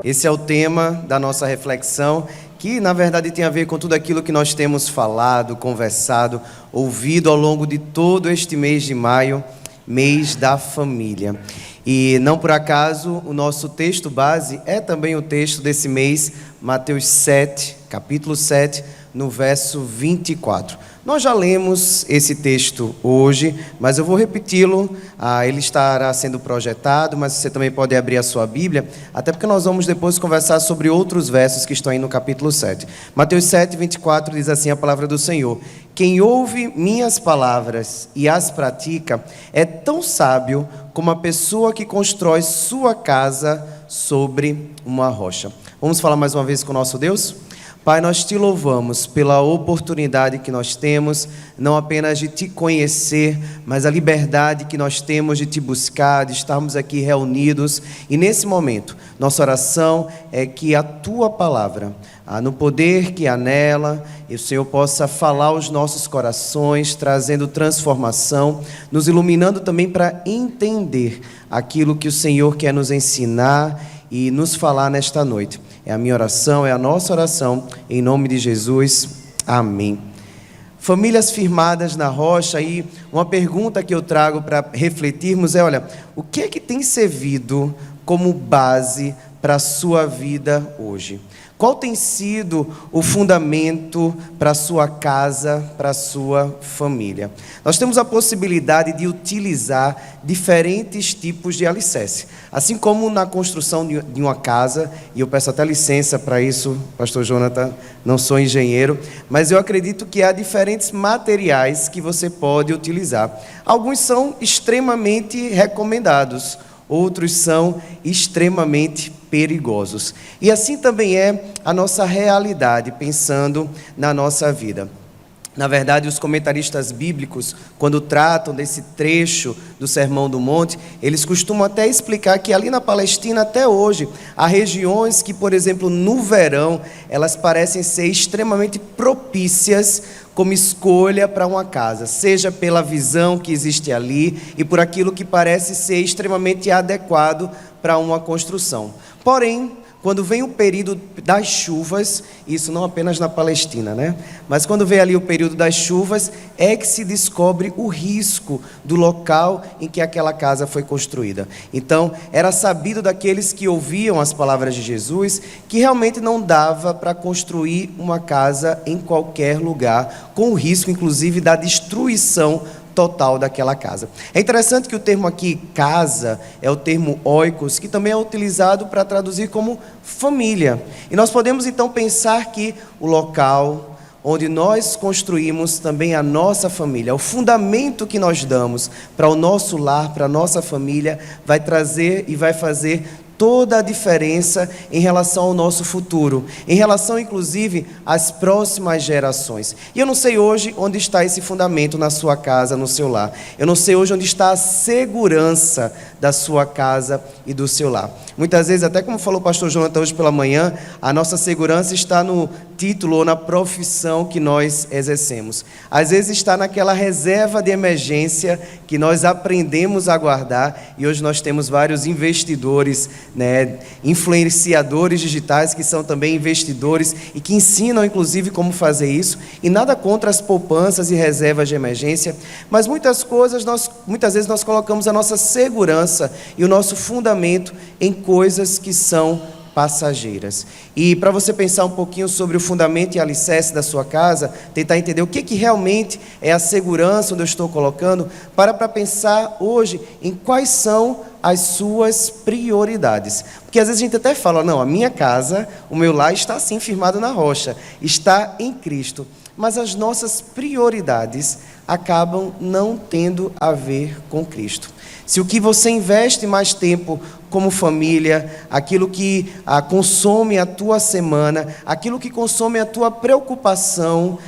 Esse é o tema da nossa reflexão, que na verdade tem a ver com tudo aquilo que nós temos falado, conversado, ouvido ao longo de todo este mês de maio, mês da família. E não por acaso o nosso texto base é também o texto desse mês, Mateus 7, capítulo 7, no verso 24. Nós já lemos esse texto hoje, mas eu vou repeti-lo. Ele estará sendo projetado, mas você também pode abrir a sua Bíblia, até porque nós vamos depois conversar sobre outros versos que estão aí no capítulo 7. Mateus 7, 24 diz assim a palavra do Senhor: quem ouve minhas palavras e as pratica é tão sábio como a pessoa que constrói sua casa sobre uma rocha. Vamos falar mais uma vez com o nosso Deus? Pai, nós te louvamos pela oportunidade que nós temos, não apenas de te conhecer, mas a liberdade que nós temos de te buscar, de estarmos aqui reunidos. E nesse momento, nossa oração é que a tua palavra, no poder que há nela, o Senhor possa falar aos nossos corações, trazendo transformação, nos iluminando também para entender aquilo que o Senhor quer nos ensinar e nos falar nesta noite. É a minha oração, é a nossa oração, em nome de Jesus, amém. Famílias firmadas na rocha, e uma pergunta que eu trago para refletirmos é, olha, o que é que tem servido como base para a sua vida hoje? Qual tem sido o fundamento para a sua casa, para a sua família? Nós temos a possibilidade de utilizar diferentes tipos de alicerce. Assim como na construção de uma casa, e eu peço até licença para isso, pastor Jonathan, não sou engenheiro, mas eu acredito que há diferentes materiais que você pode utilizar. Alguns são extremamente recomendados, outros são extremamente perigosos. E assim também é a nossa realidade, pensando na nossa vida. Na verdade, os comentaristas bíblicos, quando tratam desse trecho do Sermão do Monte, eles costumam até explicar que ali na Palestina, até hoje, há regiões que, por exemplo, no verão, elas parecem ser extremamente propícias como escolha para uma casa, seja pela visão que existe ali e por aquilo que parece ser extremamente adequado para uma construção. Porém, quando vem o período das chuvas, isso não apenas na Palestina, né? Mas quando vem ali o período das chuvas, é que se descobre o risco do local em que aquela casa foi construída. Então, era sabido daqueles que ouviam as palavras de Jesus, que realmente não dava para construir uma casa em qualquer lugar, com o risco, inclusive, da destruição total daquela casa. É interessante que o termo aqui, casa, é o termo oikos, que também é utilizado para traduzir como família. E nós podemos então pensar que o local onde nós construímos também a nossa família, o fundamento que nós damos para o nosso lar, para a nossa família, vai trazer e vai fazer toda a diferença em relação ao nosso futuro, em relação inclusive às próximas gerações. E eu não sei hoje onde está esse fundamento na sua casa, no seu lar. Eu não sei hoje onde está a segurança da sua casa e do seu lar. Muitas vezes, até como falou o pastor Jonathan hoje pela manhã, a nossa segurança está no título ou na profissão que nós exercemos. Às vezes está naquela reserva de emergência que nós aprendemos a guardar, e hoje nós temos vários investidores, influenciadores digitais que são também investidores e que ensinam inclusive como fazer isso, e nada contra as poupanças e reservas de emergência, mas muitas vezes nós colocamos a nossa segurança e o nosso fundamento em coisas que são passageiras. E para você pensar um pouquinho sobre o fundamento e alicerce da sua casa, tentar entender o que realmente é a segurança onde eu estou colocando, para pensar hoje em quais são as suas prioridades. Porque às vezes a gente até fala, não, a minha casa, o meu lar está assim firmado na rocha, está em Cristo, mas as nossas prioridades acabam não tendo a ver com Cristo. Se o que você investe mais tempo como família, aquilo que consome a tua semana, aquilo que consome a tua preocupação,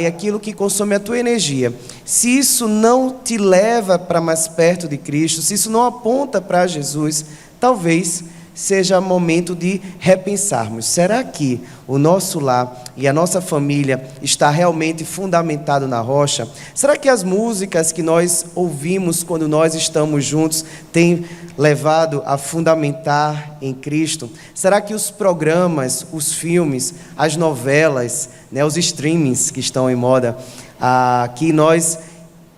e aquilo que consome a tua energia, se isso não te leva para mais perto de Cristo, se isso não aponta para Jesus, talvez seja momento de repensarmos. Será que o nosso lar e a nossa família está realmente fundamentado na rocha? Será que as músicas que nós ouvimos quando nós estamos juntos têm levado a fundamentar em Cristo? Será que os programas, os filmes, as novelas, os streamings que estão em moda, que nós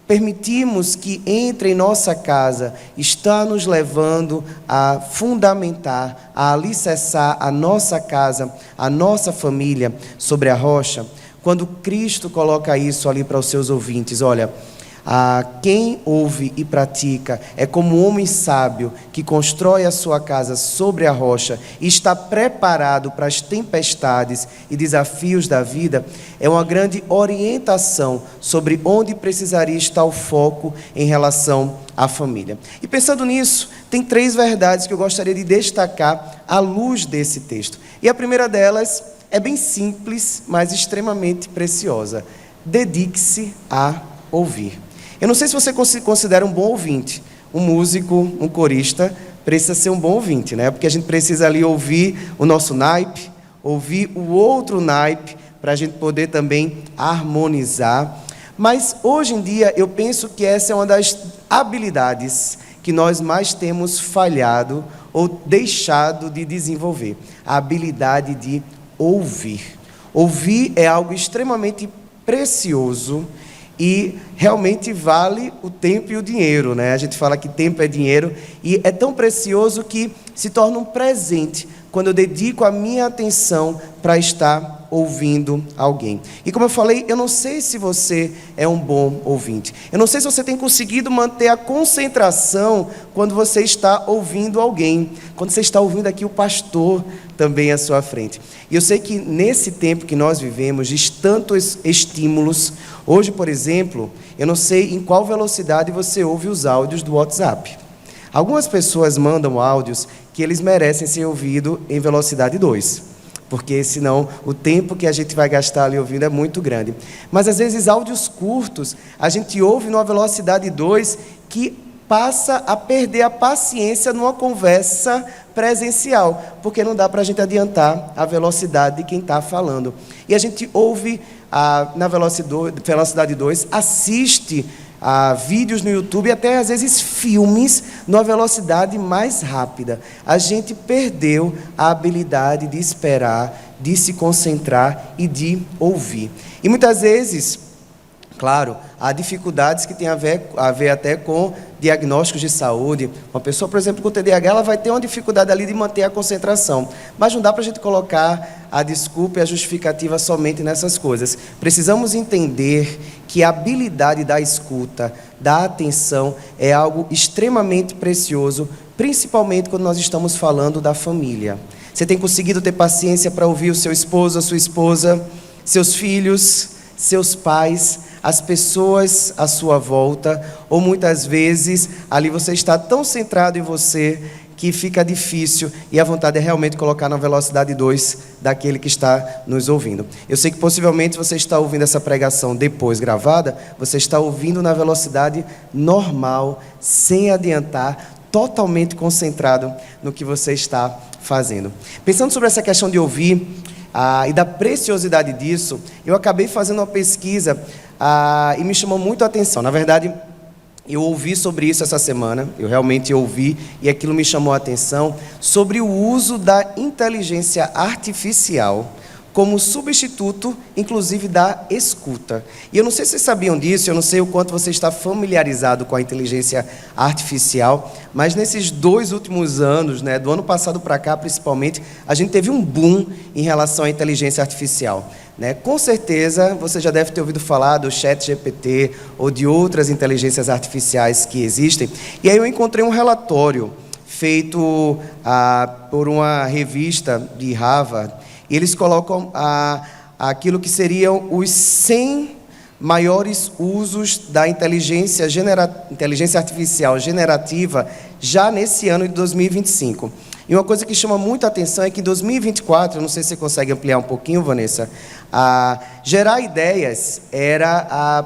permitimos que entre em nossa casa, está nos levando a fundamentar, a alicerçar a nossa casa, a nossa família sobre a rocha? Quando Cristo coloca isso ali para os seus ouvintes, olha, quem ouve e pratica é como um homem sábio que constrói a sua casa sobre a rocha e está preparado para as tempestades e desafios da vida. É uma grande orientação sobre onde precisaria estar o foco em relação à família. E pensando nisso, tem 3 verdades que eu gostaria de destacar à luz desse texto. E a primeira delas é bem simples, mas extremamente preciosa. Dedique-se a ouvir. Eu não sei se você se considera um bom ouvinte. Um músico, um corista, precisa ser um bom ouvinte, né? Porque a gente precisa ali ouvir o nosso naipe, ouvir o outro naipe, para a gente poder também harmonizar. Mas hoje em dia eu penso que essa é uma das habilidades que nós mais temos falhado ou deixado de desenvolver. A habilidade de ouvir. Ouvir é algo extremamente precioso e realmente vale o tempo e o dinheiro, né? A gente fala que tempo é dinheiro e é tão precioso que se torna um presente quando eu dedico a minha atenção para estar ouvindo alguém. E como eu falei, eu não sei se você é um bom ouvinte. Eu não sei se você tem conseguido manter a concentração quando você está ouvindo alguém. Quando você está ouvindo aqui o pastor também à sua frente. E eu sei que nesse tempo que nós vivemos, de tantos estímulos, hoje, por exemplo, eu não sei em qual velocidade você ouve os áudios do WhatsApp. Algumas pessoas mandam áudios que eles merecem ser ouvidos em velocidade 2, porque senão o tempo que a gente vai gastar ali ouvindo é muito grande. Mas às vezes áudios curtos, a gente ouve numa velocidade 2 que passa a perder a paciência numa conversa presencial, porque não dá para a gente adiantar a velocidade de quem está falando. E a gente ouve na velocidade 2, assiste vídeos no YouTube e até às vezes filmes numa velocidade mais rápida. A gente perdeu a habilidade de esperar, de se concentrar e de ouvir. E muitas vezes, claro, há dificuldades que têm a ver até com diagnósticos de saúde. Uma pessoa, por exemplo, com TDAH, ela vai ter uma dificuldade ali de manter a concentração. Mas não dá para a gente colocar a desculpa e a justificativa somente nessas coisas. Precisamos entender que a habilidade da escuta, da atenção, é algo extremamente precioso, principalmente quando nós estamos falando da família. Você tem conseguido ter paciência para ouvir o seu esposo, a sua esposa, seus filhos, seus pais, as pessoas à sua volta, ou muitas vezes ali você está tão centrado em você que fica difícil e a vontade é realmente colocar na velocidade 2 daquele que está nos ouvindo. Eu sei que possivelmente você está ouvindo essa pregação depois gravada, você está ouvindo na velocidade normal, sem adiantar, totalmente concentrado no que você está fazendo. Pensando sobre essa questão de ouvir e da preciosidade disso, eu acabei fazendo uma pesquisa e me chamou muito a atenção. Na verdade, eu ouvi sobre isso essa semana, eu realmente ouvi, e aquilo me chamou a atenção, sobre o uso da inteligência artificial como substituto, inclusive, da escuta. E eu não sei se vocês sabiam disso, eu não sei o quanto você está familiarizado com a inteligência artificial, mas nesses 2 últimos anos, do ano passado para cá, principalmente, a gente teve um boom em relação à inteligência artificial. Com certeza, você já deve ter ouvido falar do ChatGPT ou de outras inteligências artificiais que existem. E aí eu encontrei um relatório feito por uma revista de Harvard. E eles colocam aquilo que seriam os 100 maiores usos da inteligência artificial generativa já nesse ano de 2025. E uma coisa que chama muita atenção é que em 2024, eu não sei se você consegue ampliar um pouquinho, Vanessa, gerar ideias era a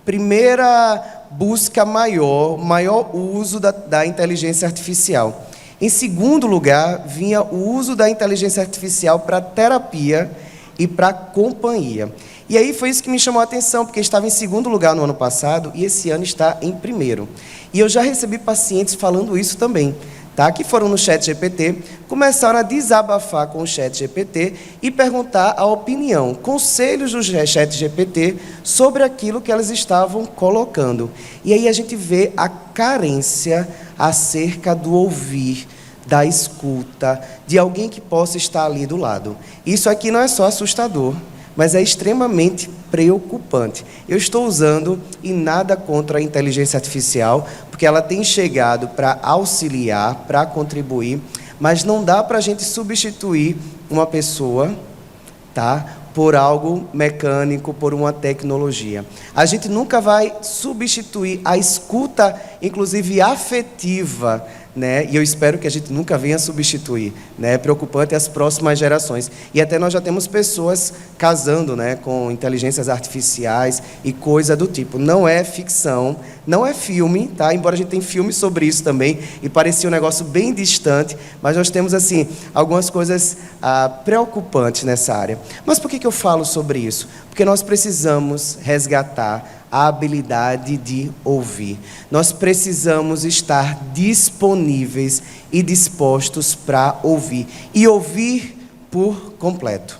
primeira busca maior uso da inteligência artificial. Em segundo lugar, vinha o uso da inteligência artificial para terapia e para companhia. E aí foi isso que me chamou a atenção, porque estava em segundo lugar no ano passado e esse ano está em primeiro. E eu já recebi pacientes falando isso também, tá? Que foram no ChatGPT, começaram a desabafar com o ChatGPT e perguntar a opinião, conselhos do ChatGPT sobre aquilo que elas estavam colocando. E aí a gente vê a carência acerca do ouvir, da escuta, de alguém que possa estar ali do lado. Isso aqui não é só assustador, mas é extremamente preocupante. Eu estou usando, e nada contra a inteligência artificial, porque ela tem chegado para auxiliar, para contribuir, mas não dá para a gente substituir uma pessoa, tá, por algo mecânico, por uma tecnologia. A gente nunca vai substituir a escuta, inclusive afetiva, né? E eu espero que a gente nunca venha substituir, né? É preocupante as próximas gerações. E até nós já temos pessoas casando, né, com inteligências artificiais e coisa do tipo. Não é ficção, não é filme, tá? Embora a gente tenha filmes sobre isso também, e parecia um negócio bem distante, mas nós temos, assim, algumas coisas preocupantes nessa área. Mas por que eu falo sobre isso? Porque nós precisamos resgatar a habilidade de ouvir. Nós precisamos estar disponíveis e dispostos para ouvir. E ouvir por completo.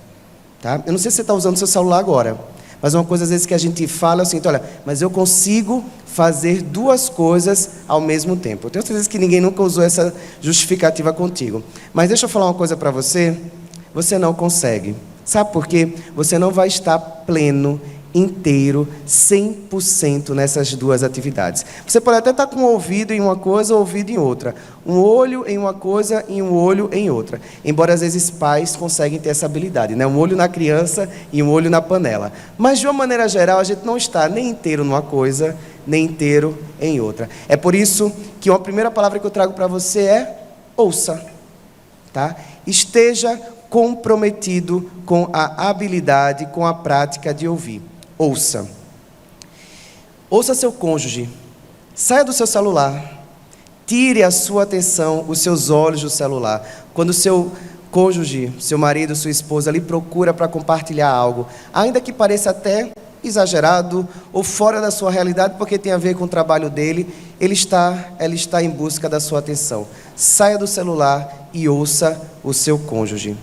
Tá? Eu não sei se você está usando seu celular agora, mas uma coisa às vezes que a gente fala é assim, olha, mas eu consigo fazer duas coisas ao mesmo tempo. Eu tenho certeza que ninguém nunca usou essa justificativa contigo. Mas deixa eu falar uma coisa para você, você não consegue. Sabe por quê? Você não vai estar pleno, inteiro, 100% nessas duas atividades. Você pode até estar com o ouvido em uma coisa, o ouvido em outra. Um olho em uma coisa e um olho em outra. Embora às vezes pais conseguem ter essa habilidade, né? Um olho na criança e um olho na panela. Mas de uma maneira geral, a gente não está nem inteiro numa coisa, nem inteiro em outra. É por isso que uma primeira palavra que eu trago para você é ouça. Tá? Esteja comprometido com a habilidade, com a prática de ouvir. Ouça. Ouça seu cônjuge. Saia do seu celular. Tire a sua atenção, os seus olhos do celular. Quando o seu cônjuge, seu marido, sua esposa lhe procura para compartilhar algo, ainda que pareça até exagerado ou fora da sua realidade, porque tem a ver com o trabalho dele, ela está em busca da sua atenção. Saia do celular e ouça o seu cônjuge.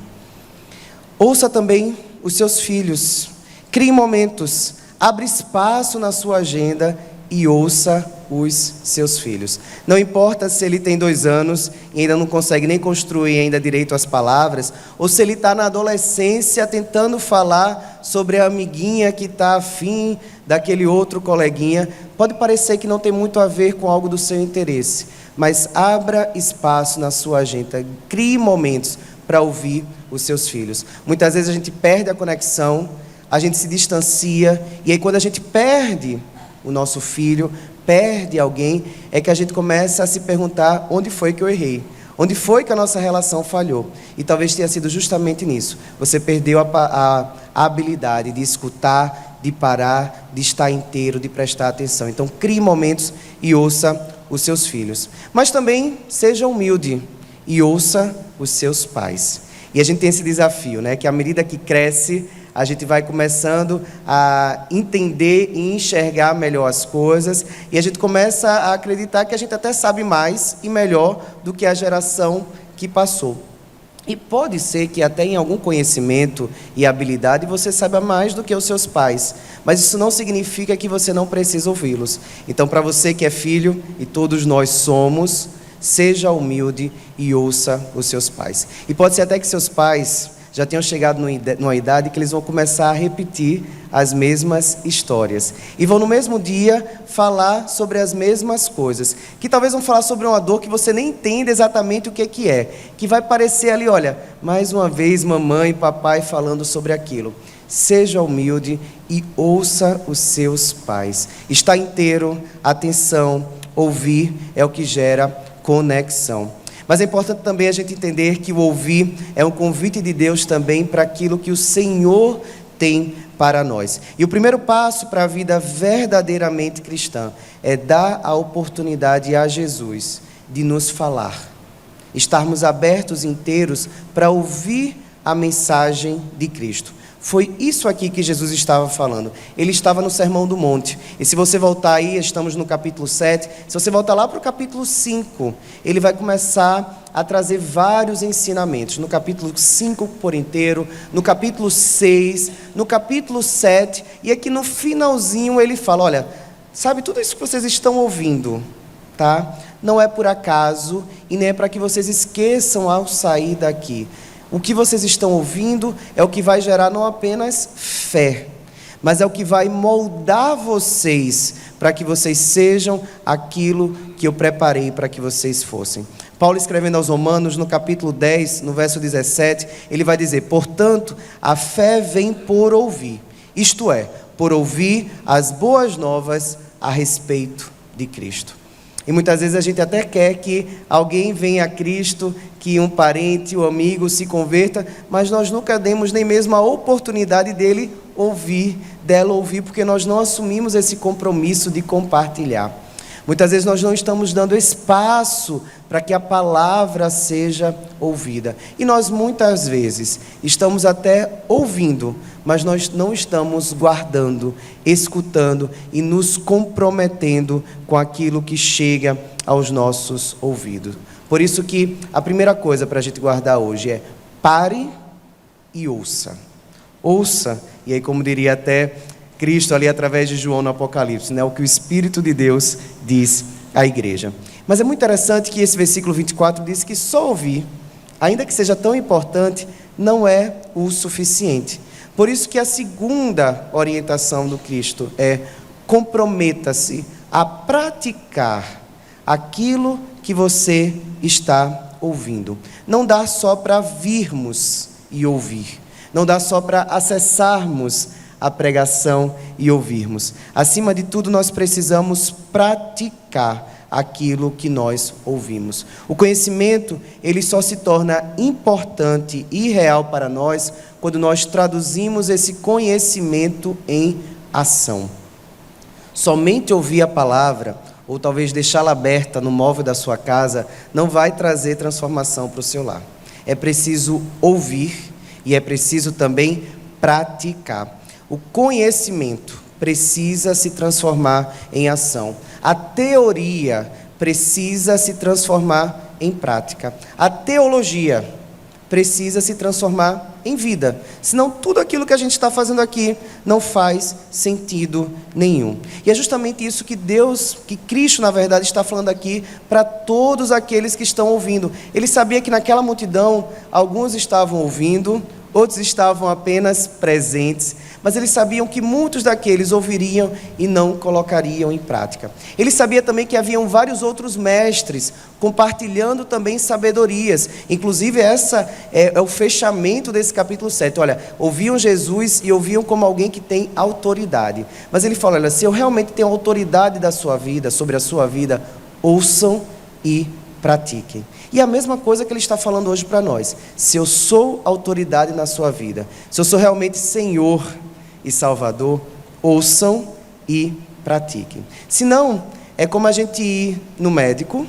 Ouça também os seus filhos. Crie momentos, abra espaço na sua agenda e ouça os seus filhos. Não importa se ele tem 2 anos e ainda não consegue nem construir ainda direito as palavras, ou se ele está na adolescência tentando falar sobre a amiguinha que está afim daquele outro coleguinha. Pode parecer que não tem muito a ver com algo do seu interesse, mas abra espaço na sua agenda, crie momentos para ouvir os seus filhos. Muitas vezes a gente perde a conexão, a gente se distancia, e aí quando a gente perde o nosso filho, perde alguém, é que a gente começa a se perguntar onde foi que eu errei, onde foi que a nossa relação falhou. E talvez tenha sido justamente nisso. Você perdeu a habilidade de escutar, de parar, de estar inteiro, de prestar atenção. Então crie momentos e ouça os seus filhos. Mas também seja humilde e ouça os seus pais. E a gente tem esse desafio, né? Que à medida que cresce, a gente vai começando a entender e enxergar melhor as coisas, e a gente começa a acreditar que a gente até sabe mais e melhor do que a geração que passou. E pode ser que até em algum conhecimento e habilidade você saiba mais do que os seus pais, mas isso não significa que você não precisa ouvi-los. Então, para você que é filho, e todos nós somos, seja humilde e ouça os seus pais. E pode ser até que seus pais já tenham chegado numa idade que eles vão começar a repetir as mesmas histórias. E vão no mesmo dia falar sobre as mesmas coisas. Que talvez vão falar sobre uma dor que você nem entende exatamente o que é. Que vai parecer ali, olha, mais uma vez mamãe e papai falando sobre aquilo. Seja humilde e ouça os seus pais. Está inteiro, atenção, ouvir é o que gera conexão. Mas é importante também a gente entender que o ouvir é um convite de Deus também para aquilo que o Senhor tem para nós. E o primeiro passo para a vida verdadeiramente cristã é dar a oportunidade a Jesus de nos falar, estarmos abertos inteiros para ouvir a mensagem de Cristo. Foi isso aqui que Jesus estava falando. Ele estava no Sermão do Monte. E se você voltar aí, estamos no capítulo 7. Se você voltar lá para o capítulo 5, ele vai começar a trazer vários ensinamentos. No capítulo 5 por inteiro, no capítulo 6, no capítulo 7. E aqui no finalzinho ele fala, olha, sabe tudo isso que vocês estão ouvindo, tá? Não é por acaso e nem é para que vocês esqueçam ao sair daqui. O que vocês estão ouvindo é o que vai gerar não apenas fé, mas é o que vai moldar vocês para que vocês sejam aquilo que eu preparei para que vocês fossem. Paulo, escrevendo aos Romanos, no capítulo 10, no verso 17, ele vai dizer, portanto, a fé vem por ouvir, isto é, por ouvir as boas novas a respeito de Cristo. E muitas vezes a gente até quer que alguém venha a Cristo, que um parente, um amigo se converta, mas nós nunca demos nem mesmo a oportunidade dela ouvir, porque nós não assumimos esse compromisso de compartilhar. Muitas vezes nós não estamos dando espaço para que a palavra seja ouvida. E nós muitas vezes estamos até ouvindo, mas nós não estamos guardando, escutando e nos comprometendo com aquilo que chega aos nossos ouvidos. Por isso que a primeira coisa para a gente guardar hoje é pare e ouça. Ouça, e aí como diria até Cristo ali através de João no Apocalipse, né? O que o Espírito de Deus diz à igreja. Mas é muito interessante que esse versículo 24 diz que só ouvir, ainda que seja tão importante, não é o suficiente. Por isso que a segunda orientação do Cristo é comprometa-se a praticar aquilo que você está ouvindo. Não dá só para virmos e ouvir. Não dá só para acessarmos a pregação e ouvirmos. Acima de tudo, nós precisamos praticar aquilo que nós ouvimos. O conhecimento, ele só se torna importante e real para nós quando nós traduzimos esse conhecimento em ação. Somente ouvir a palavra, ou talvez deixá-la aberta no móvel da sua casa, não vai trazer transformação para o seu lar. É preciso ouvir e é preciso também praticar. O conhecimento precisa se transformar em ação. A teoria precisa se transformar em prática. A teologia precisa se transformar em vida. Senão tudo aquilo que a gente está fazendo aqui não faz sentido nenhum. E é justamente isso que Cristo, na verdade, está falando aqui para todos aqueles que estão ouvindo. Ele sabia que naquela multidão, alguns estavam ouvindo, outros estavam apenas presentes, mas eles sabiam que muitos daqueles ouviriam e não colocariam em prática. Ele sabia também que haviam vários outros mestres compartilhando também sabedorias. Inclusive, essa é o fechamento desse capítulo 7. Olha, ouviam Jesus e ouviam como alguém que tem autoridade. Mas ele fala, olha, se eu realmente tenho autoridade da sua vida, sobre a sua vida, ouçam e pratiquem. E a mesma coisa que ele está falando hoje para nós. Se eu sou autoridade na sua vida, se eu sou realmente Senhor e Salvador, ouçam e pratiquem. Senão, é como a gente ir no médico,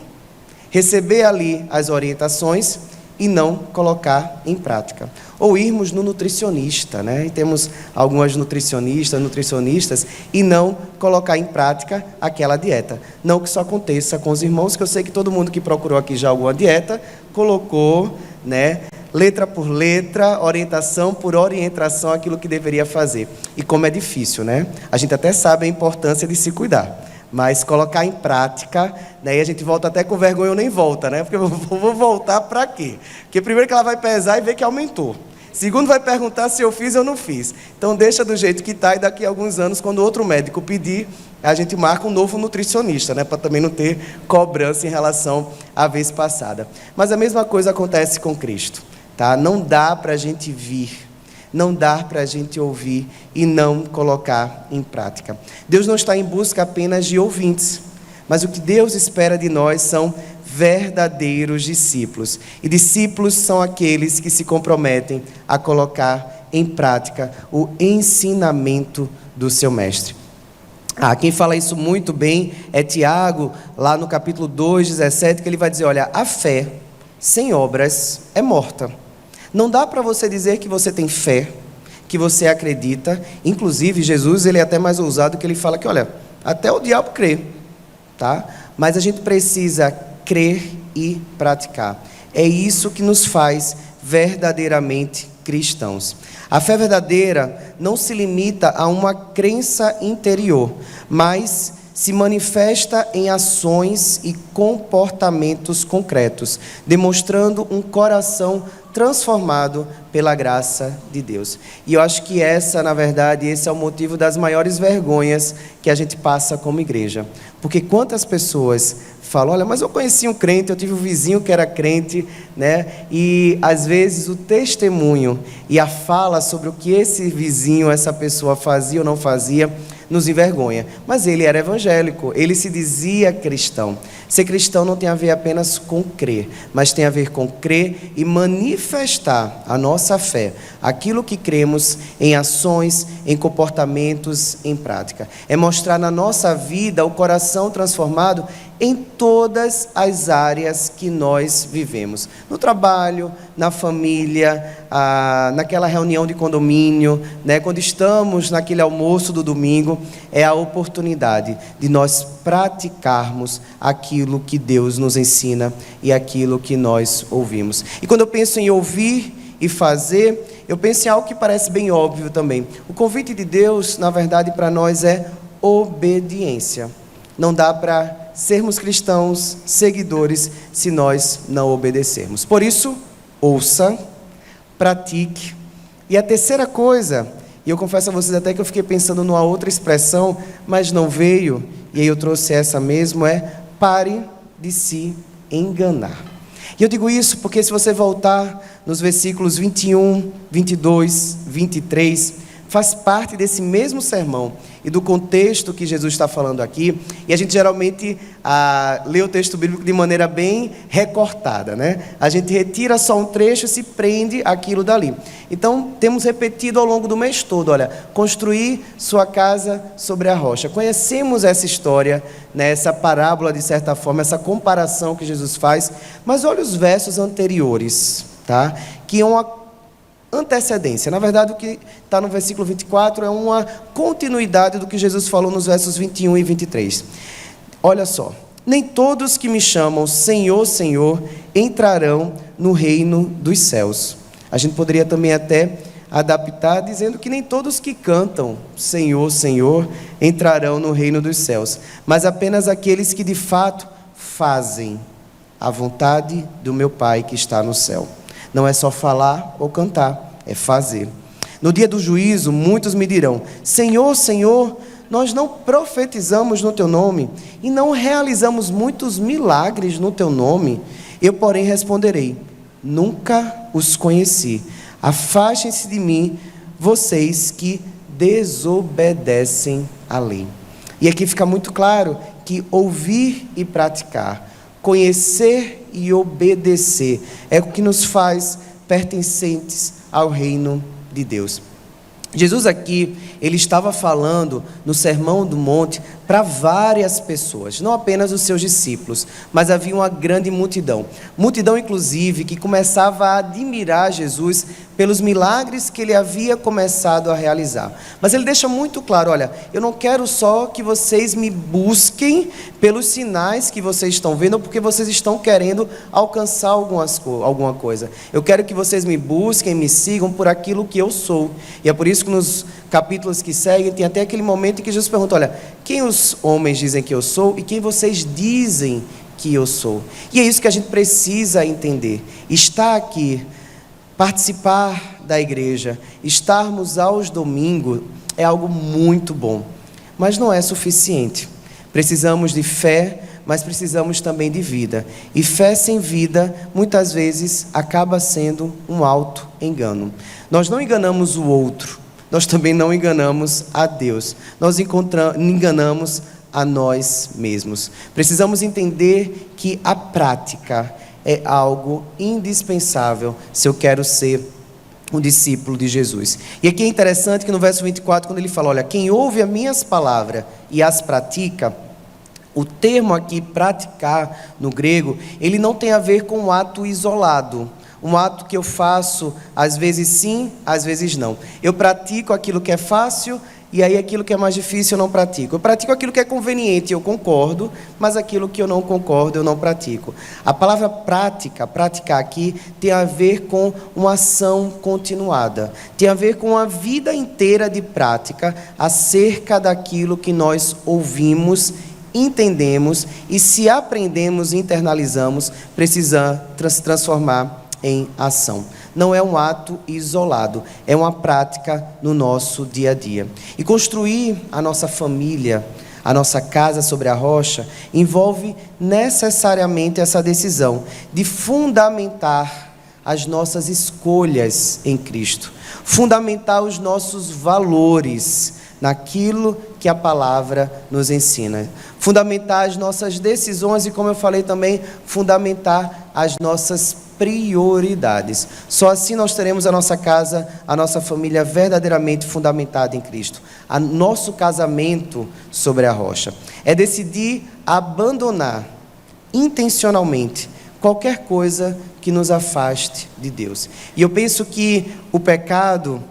receber ali as orientações e não colocar em prática. Ou irmos no nutricionista, né? E temos algumas nutricionistas, e não colocar em prática aquela dieta. Não que isso aconteça com os irmãos, que eu sei que todo mundo que procurou aqui já alguma dieta, colocou, né, letra por letra, orientação por orientação, aquilo que deveria fazer. E como é difícil, né? A gente até sabe a importância de se cuidar. Mas colocar em prática, né, e a gente volta até com vergonha ou nem volta, né? Porque eu vou voltar para quê? Porque primeiro que ela vai pesar e ver que aumentou. Segundo, vai perguntar se eu fiz ou não fiz. Então deixa do jeito que está e daqui a alguns anos, quando outro médico pedir, a gente marca um novo nutricionista, né? Para também não ter cobrança em relação à vez passada. Mas a mesma coisa acontece com Cristo, tá? Não dá para a gente vir. Não dá para a gente ouvir e não colocar em prática. Deus não está em busca apenas de ouvintes, mas o que Deus espera de nós são verdadeiros discípulos. E discípulos são aqueles que se comprometem a colocar em prática o ensinamento do seu mestre. Quem fala isso muito bem é Tiago, lá no capítulo 2, 17, que ele vai dizer, olha, a fé, sem obras é morta. Não dá para você dizer que você tem fé, que você acredita. Inclusive, Jesus, ele é até mais ousado, que ele fala que, olha, até o diabo crê, tá? Mas a gente precisa crer e praticar. É isso que nos faz verdadeiramente cristãos. A fé verdadeira não se limita a uma crença interior, mas se manifesta em ações e comportamentos concretos, demonstrando um coração transformado pela graça de Deus. E eu acho que na verdade, esse é o motivo das maiores vergonhas que a gente passa como igreja. Porque quantas pessoas falam, olha, mas eu conheci um crente, eu tive um vizinho que era crente, né? E às vezes o testemunho e a fala sobre o que esse vizinho, essa pessoa fazia ou não fazia, nos envergonha. Mas ele era evangélico, ele se dizia cristão. Ser cristão não tem a ver apenas com crer, mas tem a ver com crer e manifestar a nossa fé, aquilo que cremos em ações, em comportamentos, em prática. É mostrar na nossa vida o coração transformado em todas as áreas que nós vivemos. No trabalho, na família, naquela reunião de condomínio, né? Quando estamos naquele almoço do domingo, é a oportunidade de nós praticarmos aquilo que Deus nos ensina e aquilo que nós ouvimos. E quando eu penso em ouvir e fazer, eu penso em algo que parece bem óbvio também. O convite de Deus, na verdade, para nós é obediência. Não dá para sermos cristãos, seguidores, se nós não obedecermos. Por isso, ouça, pratique. E a terceira coisa, e eu confesso a vocês até que eu fiquei pensando numa outra expressão, mas não veio, e aí eu trouxe essa mesmo, é pare de se enganar. E eu digo isso porque se você voltar nos versículos 21, 22, 23, faz parte desse mesmo sermão e do contexto que Jesus está falando aqui. E a gente geralmente lê o texto bíblico de maneira bem recortada, né? A gente retira só um trecho e se prende àquilo dali. Então, temos repetido ao longo do mês todo, olha, construir sua casa sobre a rocha. Conhecemos essa história, né, essa parábola de certa forma, essa comparação que Jesus faz, mas olha os versos anteriores, tá? Que é uma antecedência. Na verdade, o que está no versículo 24 é uma continuidade do que Jesus falou nos versos 21 e 23. Olha só. Nem todos que me chamam Senhor, Senhor, entrarão no reino dos céus. A gente poderia também até adaptar dizendo que nem todos que cantam Senhor, Senhor, entrarão no reino dos céus, mas apenas aqueles que de fato fazem a vontade do meu Pai que está no céu. Não é só falar ou cantar, é fazer. No dia do juízo, muitos me dirão, Senhor, Senhor, nós não profetizamos no Teu nome e não realizamos muitos milagres no Teu nome. Eu, porém, responderei, nunca os conheci. Afastem-se de mim, vocês que desobedecem à lei. E aqui fica muito claro que ouvir e praticar, conhecer e obedecer é o que nos faz pertencentes ao reino de Deus. Jesus aqui, ele estava falando no Sermão do Monte para várias pessoas, não apenas os seus discípulos, mas havia uma grande multidão. Multidão, inclusive, que começava a admirar Jesus pelos milagres que ele havia começado a realizar. Mas ele deixa muito claro, olha, eu não quero só que vocês me busquem pelos sinais que vocês estão vendo, ou porque vocês estão querendo alcançar alguma coisa. Eu quero que vocês me busquem, me sigam por aquilo que eu sou. E é por isso que nos capítulos que seguem, tem até aquele momento em que Jesus pergunta, olha, quem os homens dizem que eu sou e quem vocês dizem que eu sou? E é isso que a gente precisa entender. Estar aqui, participar da igreja, estarmos aos domingos é algo muito bom, mas não é suficiente. Precisamos de fé, mas precisamos também de vida. E fé sem vida, muitas vezes, acaba sendo um auto-engano. Nós não enganamos o outro, nós também não enganamos a Deus. Nós enganamos a nós mesmos. Precisamos entender que a prática é algo indispensável se eu quero ser um discípulo de Jesus. E aqui é interessante que no verso 24, quando ele fala, olha, quem ouve as minhas palavras e as pratica, O termo aqui, praticar, no grego, ele não tem a ver com um ato isolado. Um ato que eu faço, às vezes sim, às vezes não. Eu pratico aquilo que é fácil, e aí aquilo que é mais difícil eu não pratico. Eu pratico aquilo que é conveniente, eu concordo, mas aquilo que eu não concordo, eu não pratico. A palavra prática, praticar aqui, tem a ver com uma ação continuada. Tem a ver com uma vida inteira de prática acerca daquilo que nós ouvimos, entendemos, e se aprendemos e internalizamos, precisa transformar em ação. Não é um ato isolado, é uma prática no nosso dia a dia. E construir a nossa família, a nossa casa sobre a rocha, envolve necessariamente essa decisão de fundamentar as nossas escolhas em Cristo, fundamentar os nossos valores naquilo que a palavra nos ensina, fundamentar as nossas decisões e, como eu falei também, fundamentar as nossas prioridades. Só assim nós teremos a nossa casa, a nossa família verdadeiramente fundamentada em Cristo. O nosso casamento sobre a rocha é decidir abandonar intencionalmente qualquer coisa que nos afaste de Deus. E eu penso que o pecado,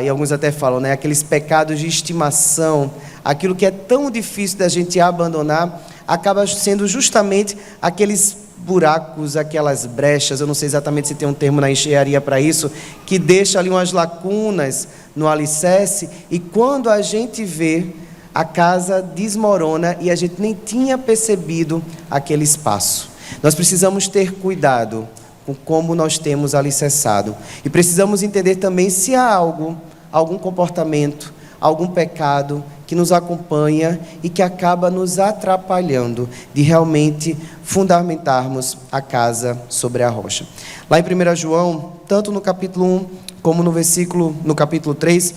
e alguns até falam, né, aqueles pecados de estimação, aquilo que é tão difícil da gente abandonar, acaba sendo justamente aqueles buracos, aquelas brechas, eu não sei exatamente se tem um termo na engenharia para isso, que deixa ali umas lacunas no alicerce, e quando a gente vê, a casa desmorona e a gente nem tinha percebido aquele espaço. Nós precisamos ter cuidado com como nós temos alicerçado, e precisamos entender também se há algum comportamento, algum pecado que nos acompanha e que acaba nos atrapalhando de realmente fundamentarmos a casa sobre a rocha. Lá em 1 João, tanto no capítulo 1 como no capítulo 3,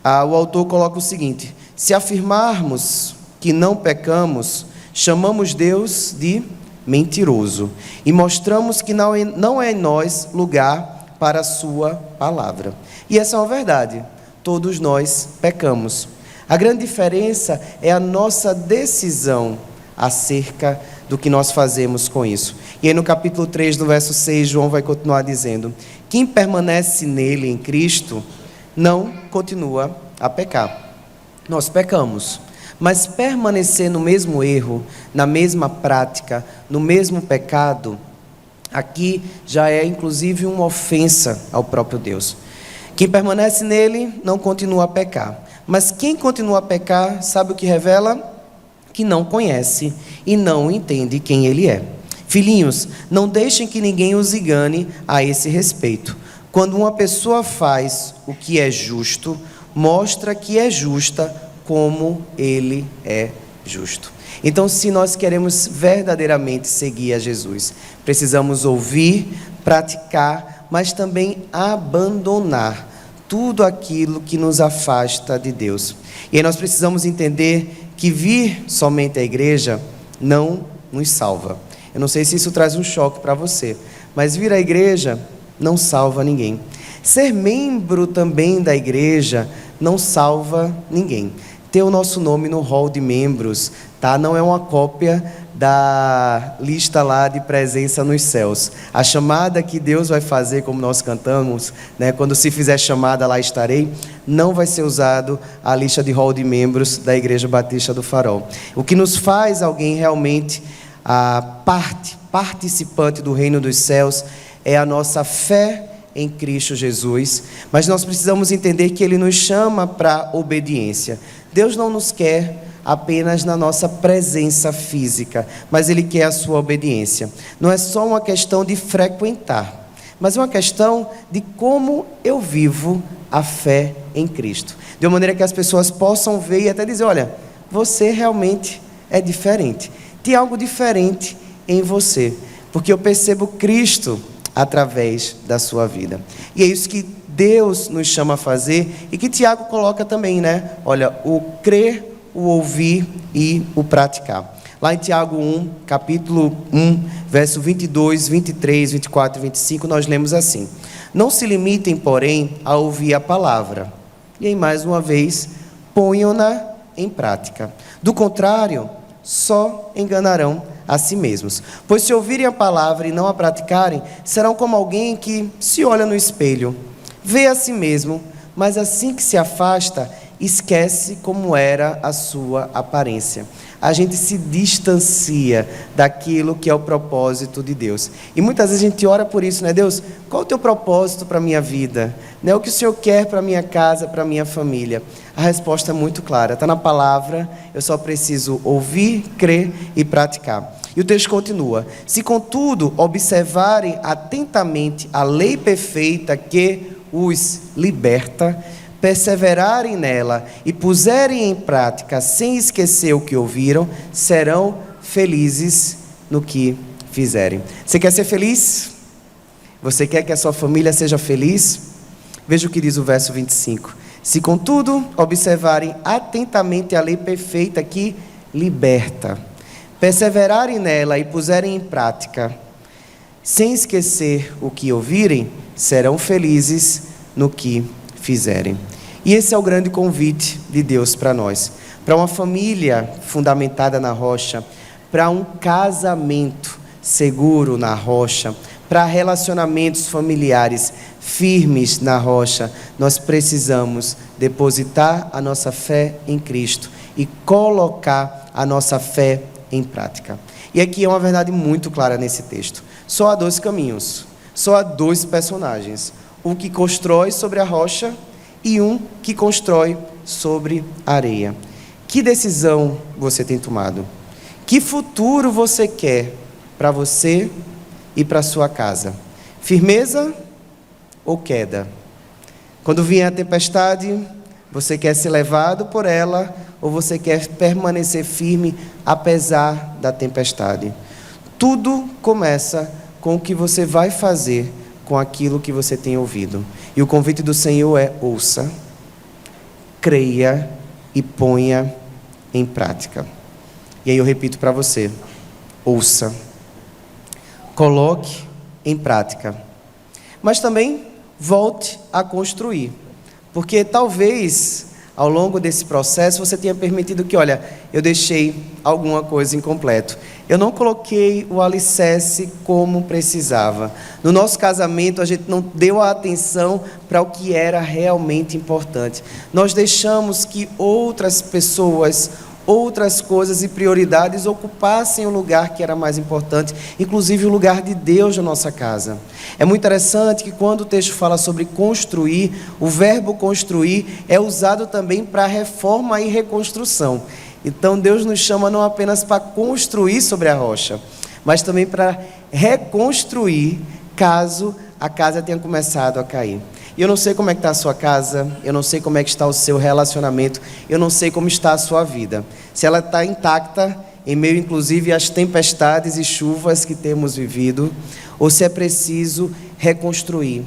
o autor coloca o seguinte: se afirmarmos que não pecamos, chamamos Deus de mentiroso e mostramos que não é em nós lugar para a sua palavra. E essa é uma verdade, todos nós pecamos. A grande diferença é a nossa decisão acerca do que nós fazemos com isso. E aí no capítulo 3, no verso 6, João vai continuar dizendo: quem permanece nele, em Cristo, não continua a pecar. Nós pecamos, mas permanecer no mesmo erro, na mesma prática, no mesmo pecado, aqui já é inclusive uma ofensa ao próprio Deus. Quem permanece nele não continua a pecar. Mas quem continua a pecar, sabe o que revela? Que não conhece e não entende quem ele é. Filhinhos, não deixem que ninguém os engane a esse respeito. Quando uma pessoa faz o que é justo, mostra que é justa como ele é justo. Então, se nós queremos verdadeiramente seguir a Jesus, precisamos ouvir, praticar, mas também abandonar tudo aquilo que nos afasta de Deus. E aí nós precisamos entender que vir somente à igreja não nos salva. Eu não sei se isso traz um choque para você, mas vir à igreja não salva ninguém. Ser membro também da igreja não salva ninguém. Ter o nosso nome no hall de membros, tá? Não é uma cópia da lista lá de presença nos céus. A chamada que Deus vai fazer, como nós cantamos, né? Quando se fizer chamada, lá estarei, não vai ser usado a lista de hall de membros da Igreja Batista do Farol. O que nos faz alguém realmente participante do reino dos céus é a nossa fé em Cristo Jesus, mas nós precisamos entender que Ele nos chama para obediência. Deus não nos quer apenas na nossa presença física, mas Ele quer a sua obediência. Não é só uma questão de frequentar, mas é uma questão de como eu vivo a fé em Cristo, de uma maneira que as pessoas possam ver e até dizer: olha, você realmente é diferente, tem algo diferente em você, porque eu percebo Cristo através da sua vida. E é isso que Deus nos chama a fazer e que Tiago coloca também, né? Olha, o crer, o ouvir e o praticar. Lá em Tiago 1, capítulo 1, verso 22, 23, 24 e 25, nós lemos assim: não se limitem, porém, a ouvir a palavra, e aí mais uma vez, ponham-na em prática. Do contrário, só enganarão a si mesmos. Pois se ouvirem a palavra e não a praticarem, serão como alguém que se olha no espelho, vê a si mesmo, mas assim que se afasta, esquece como era a sua aparência. A gente se distancia daquilo que é o propósito de Deus. E muitas vezes a gente ora por isso, né? Deus, qual é o teu propósito para a minha vida? Né? O que o Senhor quer para a minha casa, para a minha família? A resposta é muito clara, está na palavra, eu só preciso ouvir, crer e praticar. E o texto continua: se contudo observarem atentamente a lei perfeita que os liberta, perseverarem nela e puserem em prática sem esquecer o que ouviram, serão felizes no que fizerem. Você quer ser feliz? Você quer que a sua família seja feliz? Veja o que diz o verso 25. Se contudo observarem atentamente a lei perfeita que liberta, perseverarem nela e puserem em prática, sem esquecer o que ouvirem, serão felizes no que fizerem. E esse é o grande convite de Deus para nós, para uma família fundamentada na rocha, para um casamento seguro na rocha, para relacionamentos familiares firmes na rocha. Nós precisamos depositar a nossa fé em Cristo e colocar a nossa fé em prática. E aqui é uma verdade muito clara nesse texto. Só há dois caminhos, só há dois personagens: um que constrói sobre a rocha e um que constrói sobre a areia. Que decisão você tem tomado? Que futuro você quer para você e para sua casa? Firmeza ou queda? Quando vier a tempestade, você quer ser levado por ela ou você quer permanecer firme apesar da tempestade? Tudo começa com o que você vai fazer com aquilo que você tem ouvido. E o convite do Senhor é: ouça, creia e ponha em prática. E aí eu repito para você: ouça, coloque em prática, mas também volte a construir, porque talvez ao longo desse processo você tenha permitido que, olha, eu deixei alguma coisa incompleto. Eu não coloquei o alicerce como precisava. No nosso casamento, a gente não deu a atenção para o que era realmente importante. Nós deixamos que outras pessoas, outras coisas e prioridades ocupassem o lugar que era mais importante, inclusive o lugar de Deus na nossa casa. É muito interessante que quando o texto fala sobre construir, o verbo construir é usado também para reforma e reconstrução. Então Deus nos chama não apenas para construir sobre a rocha, mas também para reconstruir caso a casa tenha começado a cair. E eu não sei como é que está a sua casa, eu não sei como é que está o seu relacionamento, eu não sei como está a sua vida. Se ela está intacta, em meio inclusive às tempestades e chuvas que temos vivido, ou se é preciso reconstruir,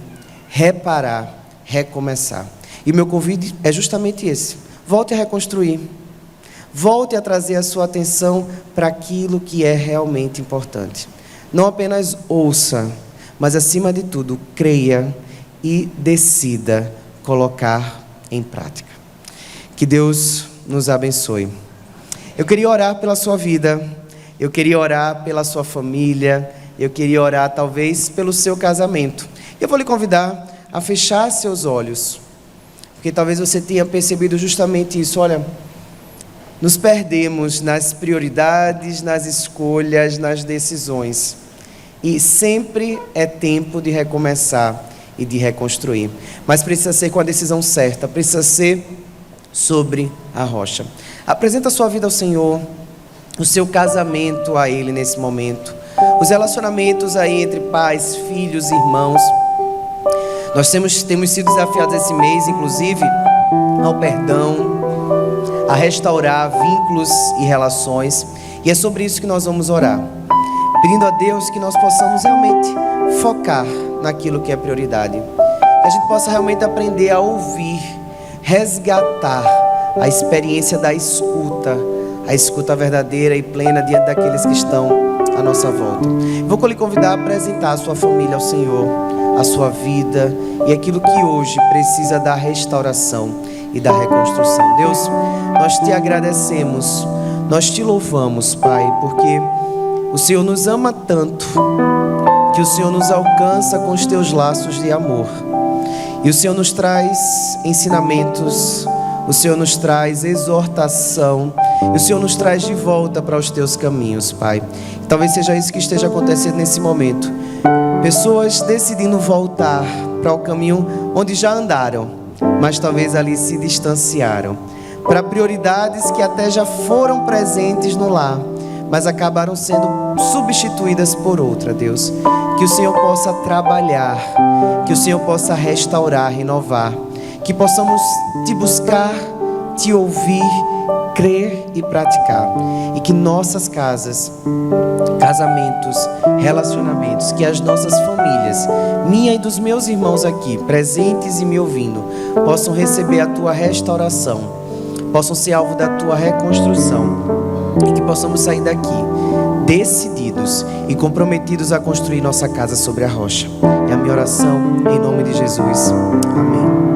reparar, recomeçar. E meu convite é justamente esse: volte a reconstruir. Volte a trazer a sua atenção para aquilo que é realmente importante. Não apenas ouça, mas acima de tudo, creia e decida colocar em prática. Que Deus nos abençoe. Eu queria orar pela sua vida, eu queria orar pela sua família, eu queria orar talvez pelo seu casamento. Eu vou lhe convidar a fechar seus olhos, porque talvez você tenha percebido justamente isso. Olha, nos perdemos nas prioridades, nas escolhas, nas decisões. E sempre é tempo de recomeçar e de reconstruir. Mas precisa ser com a decisão certa, precisa ser sobre a rocha. Apresenta a sua vida ao Senhor, o seu casamento a Ele nesse momento, os relacionamentos aí entre pais, filhos, irmãos. Nós temos sido desafiados esse mês, inclusive, ao perdão, a restaurar vínculos e relações, e é sobre isso que nós vamos orar, pedindo a Deus que nós possamos realmente focar naquilo que é prioridade, que a gente possa realmente aprender a ouvir, resgatar a experiência da escuta, a escuta verdadeira e plena diante daqueles que estão à nossa volta. Vou lhe convidar a apresentar a sua família ao Senhor, a sua vida e aquilo que hoje precisa da restauração e da reconstrução. Deus, nós te agradecemos Nós te louvamos, Pai, porque o Senhor nos ama tanto que o Senhor nos alcança com os teus laços de amor. E o Senhor nos traz ensinamentos, o Senhor nos traz exortação, e o Senhor nos traz de volta para os teus caminhos, Pai. E talvez seja isso que esteja acontecendo nesse momento. Pessoas decidindo voltar para o caminho onde já andaram, mas talvez ali se distanciaram, para prioridades que até já foram presentes no lar, mas acabaram sendo substituídas por outra, Deus. Que o Senhor possa trabalhar, que o Senhor possa restaurar, renovar, que possamos te buscar, te ouvir, crer e praticar. E que nossas casas, casamentos, relacionamentos, que as nossas famílias, minha e dos meus irmãos aqui, presentes e me ouvindo, possam receber a tua restauração, possam ser alvo da tua reconstrução. E que possamos sair daqui decididos e comprometidos a construir nossa casa sobre a rocha. É a minha oração em nome de Jesus. Amém.